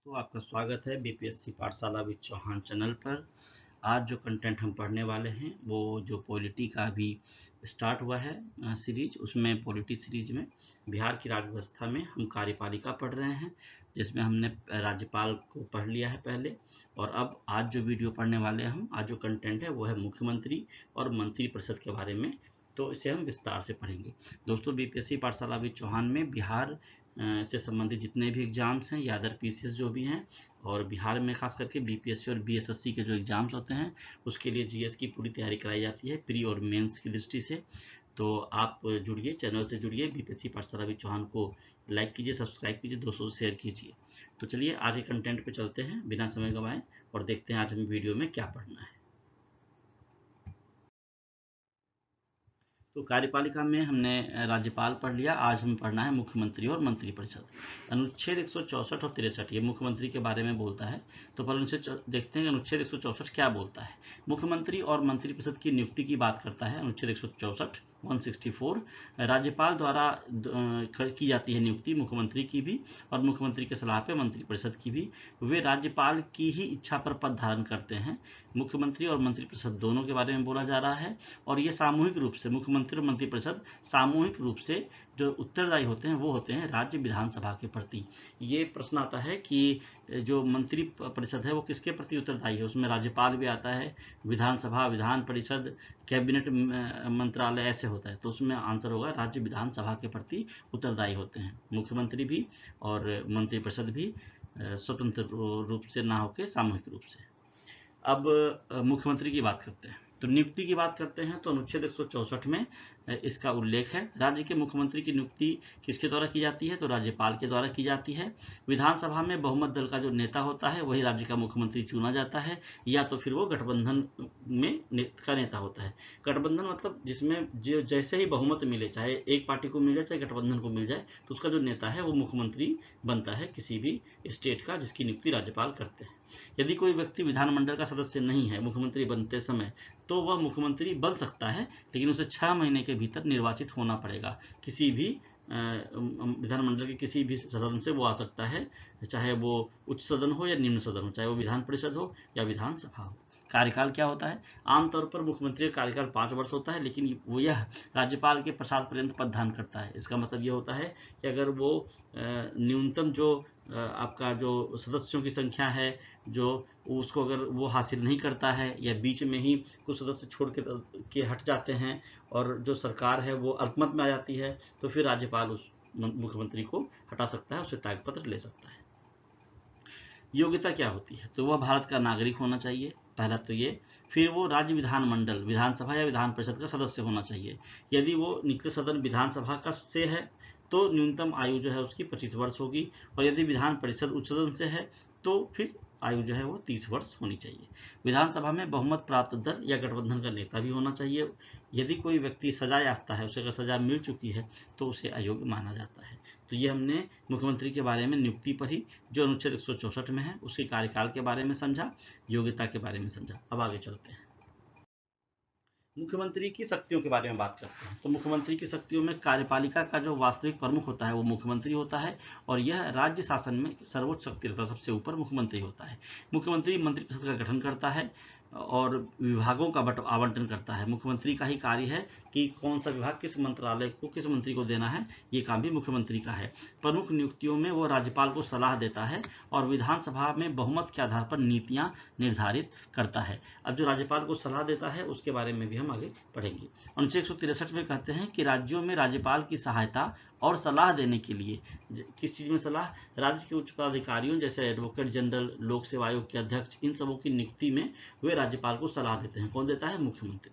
तो आपका स्वागत है बीपीएससी पाठशाला विद चौहान चैनल पर। आज जो कंटेंट हम पढ़ने वाले हैं वो जो पॉलिटी का अभी स्टार्ट हुआ है सीरीज, उसमें पॉलिटी सीरीज में बिहार की राज्य व्यवस्था में हम कार्यपालिका पढ़ रहे हैं, जिसमें हमने राज्यपाल को पढ़ लिया है पहले। और अब आज जो वीडियो पढ़ने वाले हैं हम, आज जो कंटेंट है वो है मुख्यमंत्री और मंत्रिपरिषद के बारे में। तो इसे हम विस्तार से पढ़ेंगे। दोस्तों, बीपीएससी पाठशाला विद चौहान में बिहार से संबंधित जितने भी एग्जाम्स हैं या अदर पीसीएस जो भी हैं, और बिहार में खास करके बीपीएससी और बीएसएससी के जो एग्जाम्स होते हैं उसके लिए जीएस की पूरी तैयारी कराई जाती है, प्री और मेंस की दृष्टि से। तो आप जुड़िए, चैनल से जुड़िए, बीपीएससी पाठशाला विद चौहान को लाइक कीजिए, सब्सक्राइब कीजिए, दोस्तों से शेयर कीजिए। तो चलिए आज के कंटेंट पे चलते हैं बिना समय गंवाए और देखते हैं आज हमें वीडियो में क्या पढ़ना है। तो कार्यपालिका में हमने राज्यपाल पढ़ लिया, आज हमें पढ़ना है मुख्यमंत्री और मंत्रिपरिषद। अनुच्छेद 164 और 63 ये मुख्यमंत्री के बारे में बोलता है। तो पहले उनसे देखते हैं कि अनुच्छेद 164 क्या बोलता है। मुख्यमंत्री और मंत्रिपरिषद की नियुक्ति की बात करता है अनुच्छेद 164 164। राज्यपाल द्वारा की जाती है नियुक्ति, मुख्यमंत्री की भी और मुख्यमंत्री के सलाह पे मंत्रिपरिषद की भी। वे राज्यपाल की ही इच्छा पर पद धारण करते हैं। मुख्यमंत्री और मंत्रिपरिषद दोनों के बारे में बोला जा रहा है। और ये सामूहिक रूप से, मुख्यमंत्री और मंत्रिपरिषद सामूहिक रूप से जो उत्तरदायी होते हैं वो होते हैं राज्य विधानसभा के प्रति। ये प्रश्न आता है कि जो मंत्री परिषद है वो किसके प्रति उत्तरदायी है, उसमें राज्यपाल भी आता है, विधानसभा, विधान परिषद, कैबिनेट मंत्रालय ऐसे होता है। तो उसमें आंसर होगा राज्य विधानसभा के प्रति उत्तरदायी होते हैं मुख्यमंत्री भी और मंत्रिपरिषद भी, स्वतंत्र रूप से ना होकर सामूहिक रूप से। अब मुख्यमंत्री की बात करते हैं। तो नियुक्ति की बात करते हैं तो अनुच्छेद 164 में इसका उल्लेख है। राज्य के मुख्यमंत्री की नियुक्ति किसके द्वारा की जाती है, तो राज्यपाल के द्वारा की जाती है। विधानसभा में बहुमत दल का जो नेता होता है वही राज्य का मुख्यमंत्री चुना जाता है, या तो फिर वो गठबंधन में का नेता होता है। गठबंधन मतलब जिसमें जो जैसे ही बहुमत मिले, चाहे एक पार्टी को मिल जाए चाहे गठबंधन को मिल जाए, तो उसका जो नेता है वो मुख्यमंत्री बनता है किसी भी स्टेट का, जिसकी नियुक्ति राज्यपाल करते हैं। यदि कोई व्यक्ति विधानमंडल का सदस्य नहीं है मुख्यमंत्री बनते समय, तो वह मुख्यमंत्री बन सकता है, लेकिन उसे 6 महीने के भीतर निर्वाचित होना पड़ेगा। किसी भी विधानमंडल के किसी भी सदन से वो आ सकता है, चाहे वो उच्च सदन हो या निम्न सदन हो, चाहे वो विधान परिषद हो या विधानसभा हो। कार्यकाल क्या होता है, आमतौर पर मुख्यमंत्री का कार्यकाल 5 वर्ष होता है, लेकिन वो यह राज्यपाल के प्रसाद पर्यंत पद धारण करता है। इसका मतलब ये होता है कि अगर वो न्यूनतम जो आपका जो सदस्यों की संख्या है जो उसको अगर वो हासिल नहीं करता है, या बीच में ही कुछ सदस्य छोड़ के हट जाते हैं और जो सरकार है वो अल्पमत में आ जाती है, तो फिर राज्यपाल उस मुख्यमंत्री को हटा सकता है, उससे त्यागपत्र ले सकता है। योग्यता क्या होती है, तो वह भारत का नागरिक होना चाहिए, पहला तो ये। फिर वो राज्य विधानमंडल, विधानसभा या विधान परिषद का सदस्य होना चाहिए। यदि वो निचले सदन विधानसभा का से है तो न्यूनतम आयु जो है उसकी 25 वर्ष होगी, और यदि विधान परिषद उच्च सदन से है तो फिर आयु जो है वो 30 वर्ष होनी चाहिए। विधानसभा में बहुमत प्राप्त दल या गठबंधन का नेता भी होना चाहिए। यदि कोई व्यक्ति सजा याफ्ता है, उसे अगर सजा मिल चुकी है तो उसे अयोग्य माना जाता है। तो ये हमने मुख्यमंत्री के बारे में नियुक्ति पढ़ी जो अनुच्छेद 164 में है, उसके कार्यकाल के बारे में समझा, योग्यता के बारे में समझा। अब आगे चलते हैं, मुख्यमंत्री की शक्तियों के बारे में बात करते हैं। तो मुख्यमंत्री की शक्तियों में कार्यपालिका का जो वास्तविक प्रमुख होता है वो मुख्यमंत्री होता है, और यह राज्य शासन में सर्वोच्च शक्ति रहता है, सबसे ऊपर मुख्यमंत्री होता है। मुख्यमंत्री मंत्रिपरिषद का गठन करता है और विभागों का आवंटन करता है। मुख्यमंत्री का ही कार्य है कि कौन सा विभाग किस मंत्रालय को किस मंत्री को देना है, ये काम भी मुख्यमंत्री का है। प्रमुख नियुक्तियों में वो राज्यपाल को सलाह देता है और विधानसभा में बहुमत के आधार पर नीतियां निर्धारित करता है। अब जो राज्यपाल को सलाह देता है उसके बारे में भी हम आगे पढ़ेंगे। अनुच्छेद 163 में कहते हैं कि राज्यों में राज्यपाल की सहायता और सलाह देने के लिए, किस चीज़ में सलाह, राज्य के उच्च पदाधिकारियों जैसे एडवोकेट जनरल, लोक सेवा आयोग के अध्यक्ष, इन सबों की नियुक्ति में वे राज्यपाल को सलाह देते हैं। कौन देता है, मुख्यमंत्री।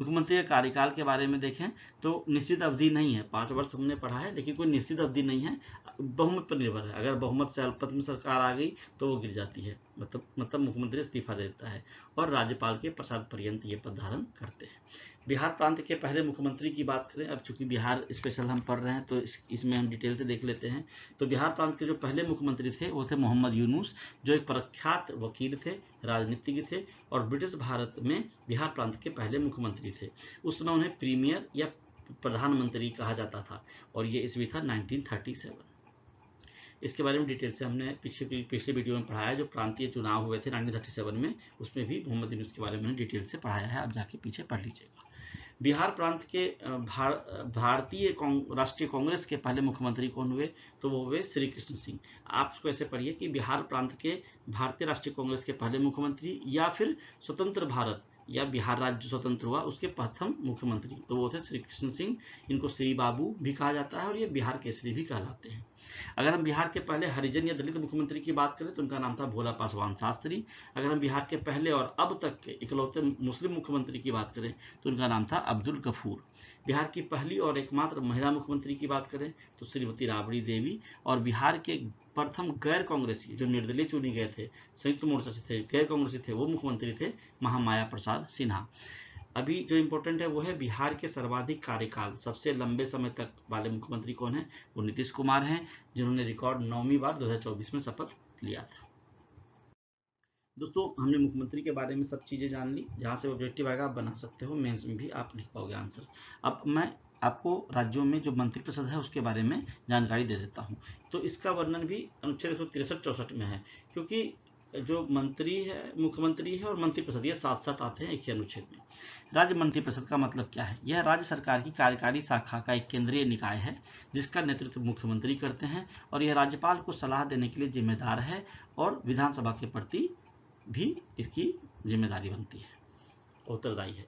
मुख्यमंत्री के कार्यकाल के बारे में देखें तो निश्चित अवधि नहीं है, 5 वर्ष हमने पढ़ा है, लेकिन कोई निश्चित अवधि नहीं है, बहुमत पर निर्भर है। अगर बहुमत से अल्पमत में सरकार आ गई तो वो गिर जाती है, मतलब मुख्यमंत्री इस्तीफा देता है और राज्यपाल के प्रसाद पर्यंत ये पद धारण करते हैं। बिहार प्रांत के पहले मुख्यमंत्री की बात करें, अब चूंकि बिहार स्पेशल हम पढ़ रहे हैं तो इसमें हम डिटेल से देख लेते हैं। तो बिहार प्रांत के जो पहले मुख्यमंत्री थे वो थे मोहम्मद यूनुस, जो एक प्रख्यात वकील थे, राजनीतिज्ञ थे, और ब्रिटिश भारत में बिहार प्रांत के पहले मुख्यमंत्री थे। उस समय उन्हें प्रीमियर या प्रधानमंत्री कहा जाता था, और ये ईस्वी था 1937। इसके बारे में डिटेल से हमने पिछले वीडियो में पढ़ाया, जो प्रांतीय चुनाव हुए थे 1937 में, उसमें भी मोहम्मद यूनुस के बारे में डिटेल से पढ़ाया है, आप जाके पीछे पढ़ लीजिएगा। बिहार प्रांत के भारतीय राष्ट्रीय कांग्रेस के पहले मुख्यमंत्री कौन हुए? तो वो हुए श्री कृष्ण सिंह। आप इसको ऐसे पढ़िए कि बिहार प्रांत के भारतीय राष्ट्रीय कांग्रेस के पहले मुख्यमंत्री, या फिर स्वतंत्र भारत या बिहार राज्य स्वतंत्र हुआ उसके प्रथम मुख्यमंत्री, तो वो थे श्री कृष्ण सिंह। इनको श्री बाबू भी कहा जाता है और ये बिहार केसरी भी कहलाते हैं। अगर हम बिहार के पहले हरिजन या दलित मुख्यमंत्री की बात करें तो उनका नाम था भोला पासवान शास्त्री। अगर हम बिहार के पहले और अब तक के इकलौते मुस्लिम मुख्यमंत्री की बात करें तो उनका नाम था अब्दुल गफूर। बिहार की पहली और एकमात्र महिला मुख्यमंत्री की बात करें तो श्रीमती राबड़ी देवी। और बिहार के प्रथम गैर कांग्रेसी जो निर्दलीय चुने गए थे, संयुक्त मोर्चा से थे, गैर कांग्रेसी थे, वो मुख्यमंत्री थे महामाया प्रसाद सिन्हा। अभी जो इम्पोर्टेंट है वो है बिहार के सर्वाधिक कार्यकाल, सबसे लंबे समय तक वाले मुख्यमंत्री कौन है? वो नीतीश कुमार हैं, जिन्होंने रिकॉर्ड 9वीं बार 2024 में शपथ लिया था। दोस्तों, हमने मुख्यमंत्री के बारे में सब चीज़ें जान ली। जहाँ से ऑब्जेक्टिव आएगा आप बना सकते हो, मेंस में भी आप लिख पाओगे आंसर। अब मैं आपको राज्यों में जो मंत्रिपरिषद है उसके बारे में जानकारी दे देता हूँ। तो इसका वर्णन भी अनुच्छेद 163-64 में है, क्योंकि जो मंत्री है, मुख्यमंत्री है और मंत्रिपरिषद, ये साथ साथ आते हैं एक ही अनुच्छेद में। राज्य मंत्रिपरिषद का मतलब क्या है? यह राज्य सरकार की कार्यकारी शाखा का एक केंद्रीय निकाय है, जिसका नेतृत्व मुख्यमंत्री करते हैं, और यह राज्यपाल को सलाह देने के लिए जिम्मेदार है और विधानसभा के प्रति भी इसकी जिम्मेदारी बनती है, उत्तरदायी है।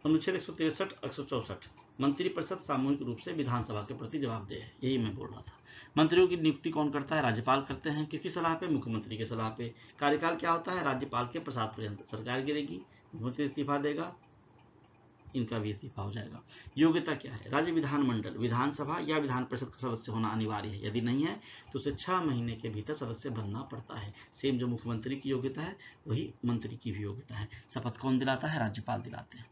अनुच्छेद 163-164 मंत्रिपरिषद सामूहिक रूप से विधानसभा के प्रति जवाबदेह है, यही मैं बोल रहा था। मंत्रियों की नियुक्ति कौन करता है? राज्यपाल करते हैं। किसकी सलाह पे? मुख्यमंत्री की सलाह पे। कार्यकाल क्या होता है? राज्यपाल के प्रसाद पर्यंत। सरकार गिरेगी, मुख्यमंत्री इस्तीफा देगा, इनका भी इस्तीफा हो जाएगा। योग्यता क्या है? राज्य विधानमंडल, विधानसभा या विधान परिषद का सदस्य होना अनिवार्य है। यदि नहीं है तो उसे 6 महीने के भीतर सदस्य बनना पड़ता है। सेम जो मुख्यमंत्री की योग्यता है वही मंत्री की भी योग्यता है। शपथ कौन दिलाता है? राज्यपाल दिलाते हैं।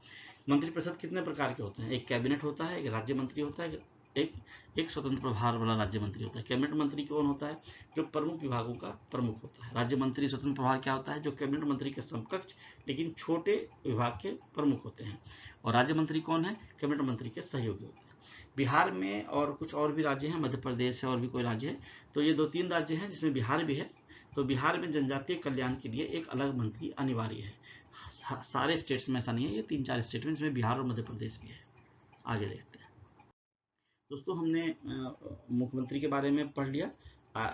मंत्रिपरिषद कितने प्रकार के होते हैं? एक कैबिनेट होता है, एक राज्य मंत्री होता है, एक स्वतंत्र प्रभार वाला राज्य मंत्री होता है। कैबिनेट मंत्री कौन होता है? जो प्रमुख विभागों का प्रमुख होता है। राज्य मंत्री स्वतंत्र प्रभार क्या होता है? जो कैबिनेट मंत्री के समकक्ष लेकिन छोटे विभाग के प्रमुख होते हैं। और राज्य मंत्री कौन है? कैबिनेट मंत्री के सहयोगी होते हैं। बिहार में और कुछ और भी राज्य हैं, मध्य प्रदेश है और भी कोई राज्य है, तो ये 2-3 राज्य हैं जिसमें बिहार भी है। तो बिहार में जनजातीय कल्याण के लिए एक अलग मंत्री अनिवार्य है। सारे स्टेट्स में ऐसा नहीं है, ये 3-4 स्टेट में, जिसमें बिहार और मध्य प्रदेश भी है। आगे देखते हैं। दोस्तों, हमने मुख्यमंत्री के बारे में पढ़ लिया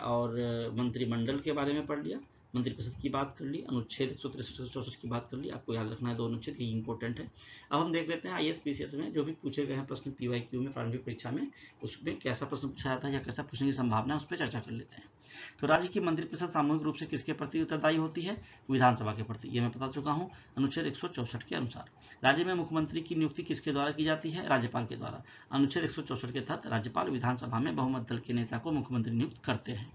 और मंत्रिमंडल के बारे में पढ़ लिया, मंत्रिपरिषद की बात कर ली, अनुच्छेद 163-164 की बात कर ली। आपको याद रखना है 2 अनुच्छेद, ये इंपॉर्टेंट है। अब हम देख लेते हैं आईएएस पीसीएस में जो भी पूछे गए हैं प्रश्न पीवाईक्यू में, प्रारंभिक परीक्षा में, उसमें कैसा प्रश्न पूछा जाता है या कैसा पूछने की संभावना है, उस पर चर्चा कर लेते हैं। तो राज्य की मंत्रिपरिषद सामूहिक रूप से किसके प्रति उत्तरदायी होती है? विधानसभा के प्रति, ये मैं बता चुका हूँ अनुच्छेद 164 के अनुसार। राज्य में मुख्यमंत्री की नियुक्ति किसके द्वारा की जाती है? राज्यपाल के द्वारा। अनुच्छेद 164 के तहत राज्यपाल विधानसभा में बहुमत दल के नेता को मुख्यमंत्री नियुक्त करते हैं।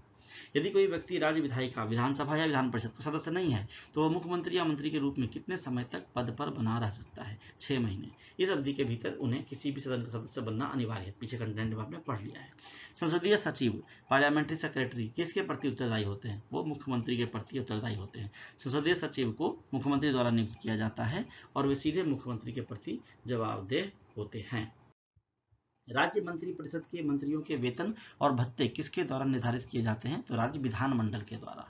यदि कोई व्यक्ति राज्य विधायिका, विधानसभा या विधान परिषद का सदस्य नहीं है तो वह मुख्यमंत्री या मंत्री के रूप में कितने समय तक पद पर बना रह सकता है? 6 महीने। इस अवधि के भीतर उन्हें किसी भी सदन का सदस्य बनना अनिवार्य है। पीछे कंटेंट में आपने पढ़ लिया है। संसदीय सचिव, पार्लियामेंट्री सेक्रेटरी किसके प्रति उत्तरदायी होते हैं? वो मुख्यमंत्री के प्रति उत्तरदायी होते हैं। संसदीय सचिव को मुख्यमंत्री द्वारा नियुक्त किया जाता है और वे सीधे मुख्यमंत्री के प्रति जवाबदेह होते हैं। राज्य मंत्रिपरिषद के मंत्रियों के वेतन और भत्ते किसके द्वारा निर्धारित किए जाते हैं? तो राज्य विधानमंडल के द्वारा।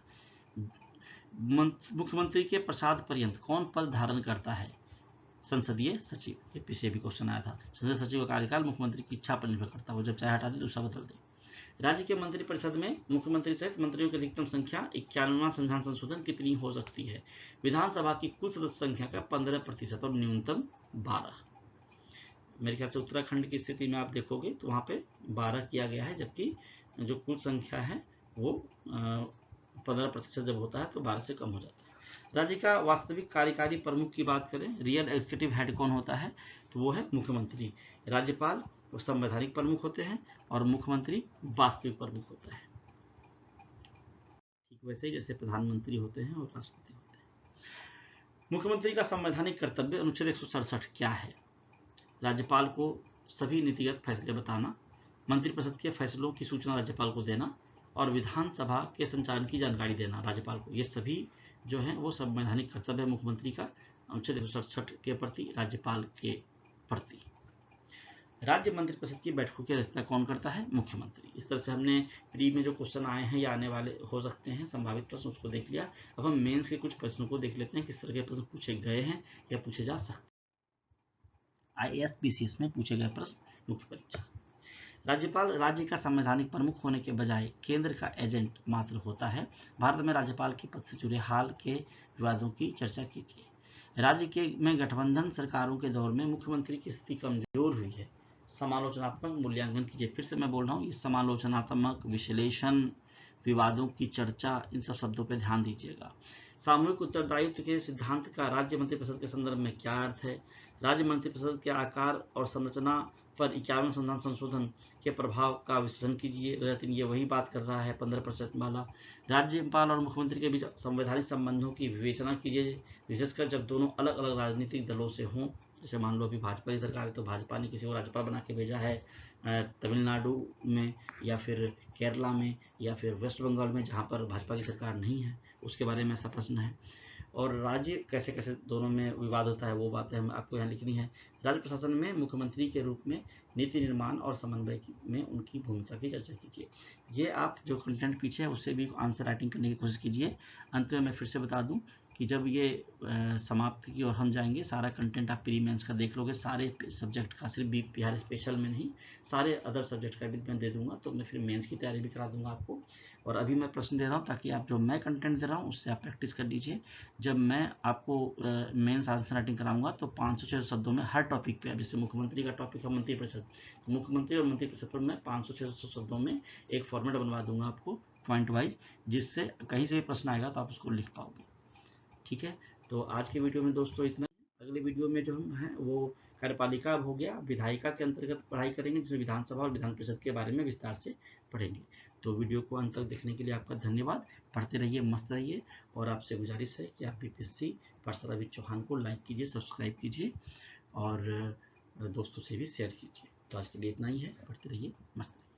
मुख्यमंत्री के प्रसाद पर्यंत कौन पद धारण करता है? संसदीय सचिव। ये पीछे भी क्वेश्चन आया था। संसदीय सचिव का कार्यकाल मुख्यमंत्री की इच्छा पर निर्भर करता है, वो जब चाहे हटा दे, दूसरा बदल दे। राज्य के मंत्रिपरिषद में मुख्यमंत्री सहित मंत्रियों की अधिकतम संख्या 51वां संविधान संशोधन कितनी हो सकती है? विधानसभा की कुल सदस्य संख्या का 15% और न्यूनतम 12। मेरे ख्याल से उत्तराखंड की स्थिति में आप देखोगे तो वहाँ पे 12 किया गया है, जबकि जो कुल संख्या है वो 15% जब होता है तो 12 से कम हो जाता है। राज्य का वास्तविक कार्यकारी प्रमुख की बात करें, रियल एग्जीक्यूटिव हेड कौन होता है? तो वो है मुख्यमंत्री। राज्यपाल संवैधानिक प्रमुख होते हैं और मुख्यमंत्री वास्तविक प्रमुख होता है। ठीक वैसे ही जैसे प्रधानमंत्री होते हैं और राष्ट्रपति होते हैं। मुख्यमंत्री का संवैधानिक कर्तव्य अनुच्छेद 167 क्या है? राज्यपाल को सभी नीतिगत फैसले बताना, मंत्रिपरिषद के फैसलों की सूचना राज्यपाल को देना और विधानसभा के संचालन की जानकारी देना राज्यपाल को। ये सभी जो हैं वो संवैधानिक कर्तव्य है मुख्यमंत्री का अनुच्छेद 167 के प्रति, राज्यपाल के प्रति। राज्य मंत्रिपरिषद की बैठकों की अध्यक्षता कौन करता है? मुख्यमंत्री। इस तरह से हमने प्री में जो क्वेश्चन आए हैं या आने वाले हो सकते हैं संभावित प्रश्न, उसको देख लिया। अब हम मेंस के कुछ प्रश्नों को देख लेते हैं, किस तरह के प्रश्न पूछे गए हैं या पूछे जा सकते हैं। IAS BCS में पूछे गए प्रश्न मुख्य परीक्षा। राज्यपाल राज्य का संवैधानिक प्रमुख होने के बजाय केंद्र का एजेंट मात्र होता है। भारत में राज्यपाल के पद से जुड़े हाल के विवादों की चर्चा कीजिए। राज्य के में गठबंधन सरकारों के दौर में मुख्यमंत्री की स्थिति कमजोर हुई है। समालोचनात्मक मूल्यांकन कीजिए। फिर से मैं बोल रहा हूँ, ये समालोचनात्मक, विश्लेषण, विवादों की चर्चा, इन सब शब्दों पर ध्यान दीजिएगा। सामूहिक उत्तरदायित्व के सिद्धांत का राज्य मंत्रिपरिषद के संदर्भ में क्या अर्थ है? राज्य मंत्रिपरिषद के आकार और संरचना पर 51 संविधान संशोधन के प्रभाव का विश्लेषण कीजिए। 2003 ये वही बात कर रहा है 15% वाला। राज्यपाल और मुख्यमंत्री के बीच संवैधानिक संबंधों की विवेचना कीजिए, विशेषकर जब दोनों अलग अलग राजनीतिक दलों से हों। जैसे मान लो अभी भाजपा की सरकार है तो भाजपा ने किसी को राज्यपाल बना के भेजा है तमिलनाडु में या फिर केरला में या फिर वेस्ट बंगाल में, जहाँ पर भाजपा की सरकार नहीं है, उसके बारे में ऐसा प्रश्न है। और राज्य कैसे कैसे दोनों में विवाद होता है वो बातें हम आपको यहाँ लिखनी है। राज्य प्रशासन में मुख्यमंत्री के रूप में नीति निर्माण और समन्वय में उनकी भूमिका की चर्चा कीजिए। ये आप जो कंटेंट पीछे है उससे भी आंसर राइटिंग करने की कोशिश कीजिए। अंत में मैं फिर से बता दूं कि जब ये समाप्ति की ओर हम जाएंगे, सारा कंटेंट आप प्री मेंस का देख लोगे, सारे सब्जेक्ट का, सिर्फ बिहार स्पेशल में नहीं, सारे अदर सब्जेक्ट का भी मैं दे दूंगा, तो मैं फिर मेंस की तैयारी भी करा दूंगा आपको। और अभी मैं प्रश्न दे रहा हूँ ताकि आप जो मैं कंटेंट दे रहा हूँ उससे आप प्रैक्टिस कर लीजिए। जब मैं आपको मेंस आंसर राइटिंग कराऊंगा तो 500-600 शब्दों में हर टॉपिक पे, जैसे मुख्यमंत्री का टॉपिक है मंत्रिपरिषद, तो मुख्यमंत्री और मंत्रिपरिषद पर मैं 500-600 शब्दों में एक फॉर्मेट बनवा दूंगा आपको पॉइंट वाइज, जिससे कहीं से भी प्रश्न आएगा तो आप उसको लिख पाओगे। ठीक है, तो आज के वीडियो में दोस्तों इतना। अगले वीडियो में जो हम हैं वो कार्यपालिका हो गया, विधायिका के अंतर्गत पढ़ाई करेंगे, जिसमें विधानसभा और विधान परिषद के बारे में विस्तार से पढ़ेंगे। तो वीडियो को अंत तक देखने के लिए आपका धन्यवाद। पढ़ते रहिए, मस्त रहिए, और आपसे गुजारिश है कि आप BPSC पाठशाला विद चौहान को लाइक कीजिए, सब्सक्राइब कीजिए और दोस्तों से भी शेयर कीजिए। तो आज के लिए इतना ही है। पढ़ते रहिए, मस्त रहिए।